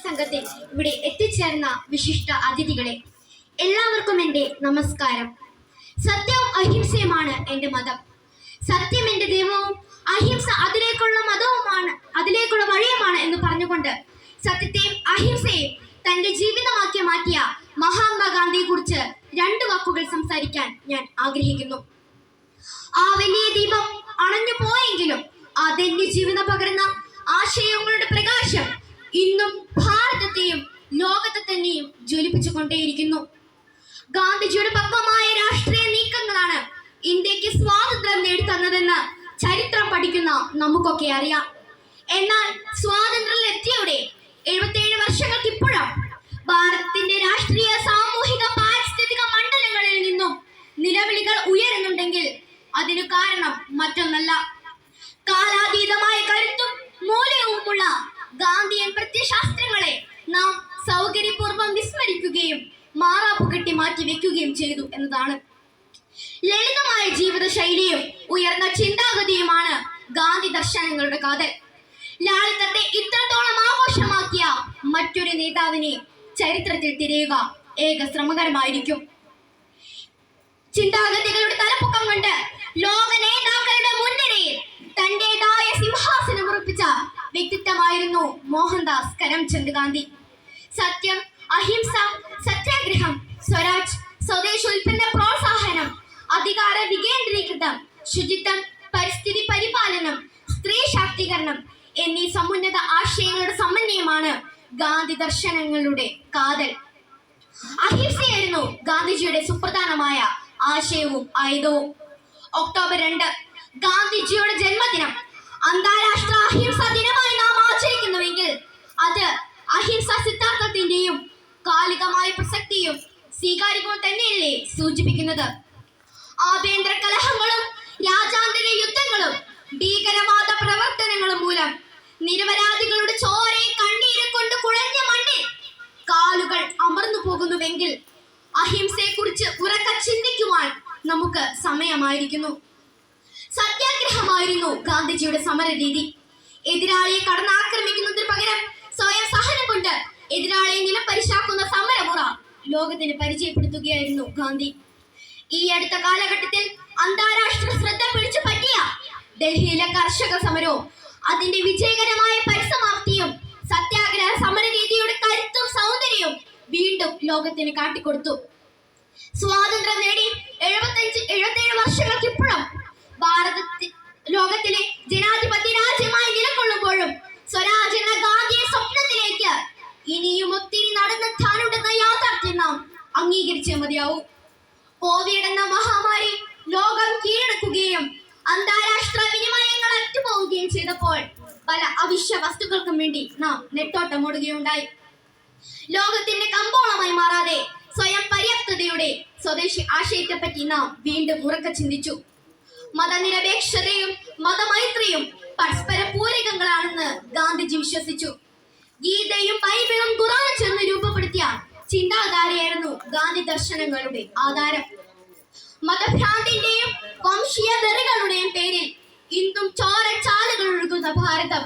സംഘത്തിൽ ഇവിടെ എത്തിച്ചേർന്ന വിശിഷ്ട അതിഥികളെ, എല്ലാവർക്കും എൻ്റെ നമസ്കാരം. സത്യവും അഹിംസയുമാണ് എൻ്റെ മതം. സത്യം എൻ്റെ ദൈവവും അഹിംസ അതിലേക്കുള്ള വഴിയുമാണ് എന്ന് പറഞ്ഞുകൊണ്ട് സത്യത്തെയും അഹിംസയെയും തൻ്റെ ജീവിതമാക്കി മാറ്റിയ മഹാത്മാഗാന്ധിയെ കുറിച്ച് 2 വാക്കുകൾ സംസാരിക്കാൻ ഞാൻ ആഗ്രഹിക്കുന്നു. ആ വലിയ ദീപം അണഞ്ഞു പോയെങ്കിലും അതെന്റെ ജീവിതം പകരുന്ന ആശയങ്ങളുടെ പ്രകാശം ഇന്നും ഭാരതത്തെയും ലോകത്തെ തന്നെയും ജ്വലിപ്പിച്ചു കൊണ്ടേയിരിക്കുന്നു. ഗാന്ധിജിയുടെ പക്വമായ രാഷ്ട്രീയ നീക്കങ്ങളാണ് ഇന്ത്യക്ക് സ്വാതന്ത്ര്യം നേടിത്തന്നതെന്ന് ചരിത്രം പഠിക്കുന്ന നമുക്കൊക്കെ അറിയാം. എന്നാൽ സ്വാതന്ത്ര്യം എത്തിയവിടെ 77 വർഷങ്ങൾക്കിപ്പുറം ഭാരതത്തിന്റെ രാഷ്ട്രീയ, സാമൂഹിക, പാരിസ്ഥിതിക മണ്ഡലങ്ങളിൽ നിന്നും നിലവിളികൾ ഉയരുന്നുണ്ടെങ്കിൽ അതിനു കാരണം മറ്റൊന്നല്ല, കാലാതീതമായ കരുത്തും മൂല്യവുമുള്ള ഗാന്ധിയൻ പ്രത്യയശാസ്ത്രങ്ങളെ നാം സൗകര്യപൂർവ്വം വിസ്മരിക്കുകയും മാറാപ്പുകെട്ടി മാറ്റി വെക്കുകയും ചെയ്തു എന്നതാണ്. ലളിതമായ ജീവിത ശൈലിയും ഉയർന്ന ചിന്താഗതിയുമാണ് ഗാന്ധി ദർശനങ്ങളുടെ കാതൽ. ലാളിത്യത്തെ ഇത്രത്തോളം ആഘോഷമാക്കിയ മറ്റൊരു നേതാവിനെ ചരിത്രത്തിൽ തിരയുക ഏക ശ്രമകരമായിരിക്കും. ചിന്താഗതികളുടെ തലപ്പൊക്കം കൊണ്ട് ലോക നേതാക്കളുടെ മുൻനിരയിൽ തന്റേതായ സിംഹാസനം ഉറപ്പിച്ച വ്യക്തിത്വമായിരുന്നു മോഹൻദാസ് കരംചന്ദ് ഗാന്ധി. സത്യം, അഹിംസ, സത്യാഗ്രഹം, സ്വരാജ്, സ്വദേശ ഉൽപ്പന്ന പ്രോത്സാഹനം, അധികാര വികേന്ദ്രീകൃതം, ശുചിത്വം, പരിസ്ഥിതി പരിപാലനം, സ്ത്രീ ശാക്തീകരണം എന്നീ സമുന്നത ആശയങ്ങളുടെ സമന്വയമാണ് ഗാന്ധി ദർശനങ്ങളുടെ കാതൽ. അഹിംസയായിരുന്നു ഗാന്ധിജിയുടെ സുപ്രധാനമായ ആശയവും ആയുധവും. ഒക്ടോബർ 2 ഗാന്ധിജിയുടെ ജന്മദിനം അന്താരാഷ്ട്ര അഹിംസാ ദിനമായി നാം ആചരിക്കുന്നുവെങ്കിൽ അത് അഹിംസാ സിദ്ധാന്തത്തിന്റെയും കാലികമായ പ്രസക്തിയും സ്വീകാര്യവും തന്നെയല്ലേ സൂചിപ്പിക്കുന്നത്. ആഭ്യന്തര കലഹങ്ങളും രാജ്യാന്തര യുദ്ധങ്ങളും ഭീകരവാദ പ്രവർത്തനങ്ങളും മൂലം നിരപരാധികളുടെ ചോരയും കണ്ണീരും കൊണ്ട് കുഴഞ്ഞ മണ്ണിൽ കാലുകൾ അമർന്നു പോകുന്നുവെങ്കിൽ അഹിംസയെ കുറിച്ച് ഉറക്കെ ചിന്തിക്കുവാൻ നമുക്ക് സമയമായിരിക്കുന്നു. സത്യാഗ്രഹമായിരുന്നു ഗാന്ധിജിയുടെ സമരരീതി. എതിരാളിയെ കടന്നാക്രമിക്കുന്നതിന് പകരം സ്വയം സഹനം കൊണ്ട് എതിരാളിയെ നിലപരിശാക്കുന്ന സമരമുറ ലോകത്തിന് പരിചയപ്പെടുത്തുകയായിരുന്നു ഗാന്ധി. ഈ അടുത്ത കാലഘട്ടത്തിൽ അന്താരാഷ്ട്ര ശ്രദ്ധ പിടിച്ചു പറ്റിയ ഡൽഹിയിലെ കർഷക സമരവും അതിന്റെ വിജയകരമായ പരിസമാപ്തിയും സത്യാഗ്രഹ സമരരീതിയുടെ കരുത്തും സൗന്ദര്യവും വീണ്ടും ലോകത്തിന് കാട്ടിക്കൊടുത്തു. സ്വാതന്ത്ര്യം നേടി 77 വർഷങ്ങൾക്കിപ്പുറം ലോകത്തിലെ ജനാധിപത്യ രാജ്യമായി നിലകൊള്ളുമ്പോഴും സ്വരാജ് എന്ന ഗാന്ധിയ സ്വപ്നത്തിലേക്ക് ഇനിയും ഒത്തിരി നടന്നെത്താനുണ്ടെന്ന യാഥാർത്ഥ്യം നാം അംഗീകരിച്ചേ മതിയാവൂ. കോവിഡ് എന്ന മഹാമാരി ലോകം കീഴടക്കുകയും അന്താരാഷ്ട്ര വിനിമയങ്ങൾ അറ്റുപോവുകയും ചെയ്തപ്പോൾ പല അവശ്യ വസ്തുക്കൾക്കും വേണ്ടി നാം നെട്ടോട്ടമോടുകയുണ്ടായി. ലോകത്തിന്റെ കമ്പോളമായി മാറാതെ സ്വയം പര്യാപ്തതയുടെ സ്വദേശി ആശയത്തെപ്പറ്റി നാം വീണ്ടും ഉറക്കെ ചിന്തിച്ചു. മതനിരപേക്ഷതയും മതമൈത്രിയും പരസ്പര പൂരകങ്ങളാണെന്ന് ഗാന്ധിജി വിശ്വസിച്ചു. ഗീതയും ബൈബിളും ഖുറാനും ചേർന്ന് രൂപപ്പെടുത്തിയ ചിന്താധാരയായിരുന്നു ഗാന്ധി ദർശനങ്ങളുടെ ആധാരം. മതഭ്രാന്തിന്റെയും വംശീയ വെറികളുടെയും പേരിൽ ഇന്നും ചോരച്ചാലുകൾ ഒഴുകുന്ന ഭാരതം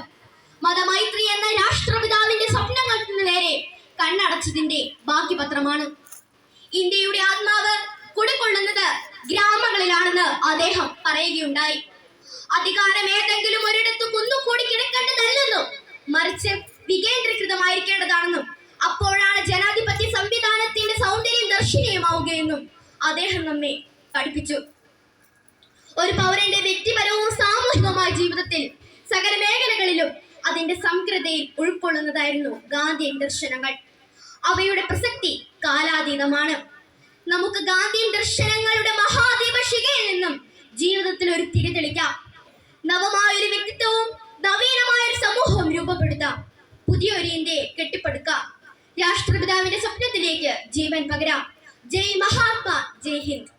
മതമൈത്രി എന്ന രാഷ്ട്രപിതാവിന്റെ സ്വപ്നങ്ങൾക്ക് നേരെ കണ്ണടച്ചതിന്റെ ബാക്കി പത്രമാണ്. ഇന്ത്യയുടെ ആത്മാവ് കുടികൊള്ളുന്നത് ഗ്രാമങ്ങളിലാണെന്ന് അദ്ദേഹം പറയുകയുണ്ടായി. അധികാരം ഏതെങ്കിലും ഒരിടത്ത് കുന്നുകൂടി കിടക്കേണ്ടതല്ലെന്നും മറിച്ച് വികേന്ദ്രീകൃതമായിരിക്കേണ്ടതാണെന്നും അപ്പോഴാണ് ജനാധിപത്യ സംവിധാനത്തിന്റെ സൗന്ദര്യം ദർശനീയമാവുകയെന്നും അദ്ദേഹം നമ്മെ പഠിപ്പിച്ചു. ഒരു പൗരന്റെ വ്യക്തിപരവും സാമൂഹികവുമായ ജീവിതത്തിൽ സകല മേഖലകളിലും അതിന്റെ സമഗ്രതയിൽ ഉൾക്കൊള്ളുന്നതായിരുന്നു ഗാന്ധിയൻ ദർശനങ്ങൾ. അവയുടെ പ്രസക്തി കാലാതീതമാണ്. നമുക്ക് ഗാന്ധിയൻ ദർശനങ്ങളുടെ മഹാദീപശിഖയിൽ നിന്നും ജീവിതത്തിൽ ഒരു തിരി തെളിക്കാം. നവമായൊരു വ്യക്തിത്വവും നവീനമായൊരു സമൂഹവും രൂപപ്പെടുത്താം. പുതിയൊരു ഇന്ത്യയെ കെട്ടിപ്പടുക്കാം. രാഷ്ട്രപിതാവിന്റെ സ്വപ്നത്തിലേക്ക് ജീവൻ പകരാം. ജയ് മഹാത്മാ, ജയ് ഹിന്ദ്.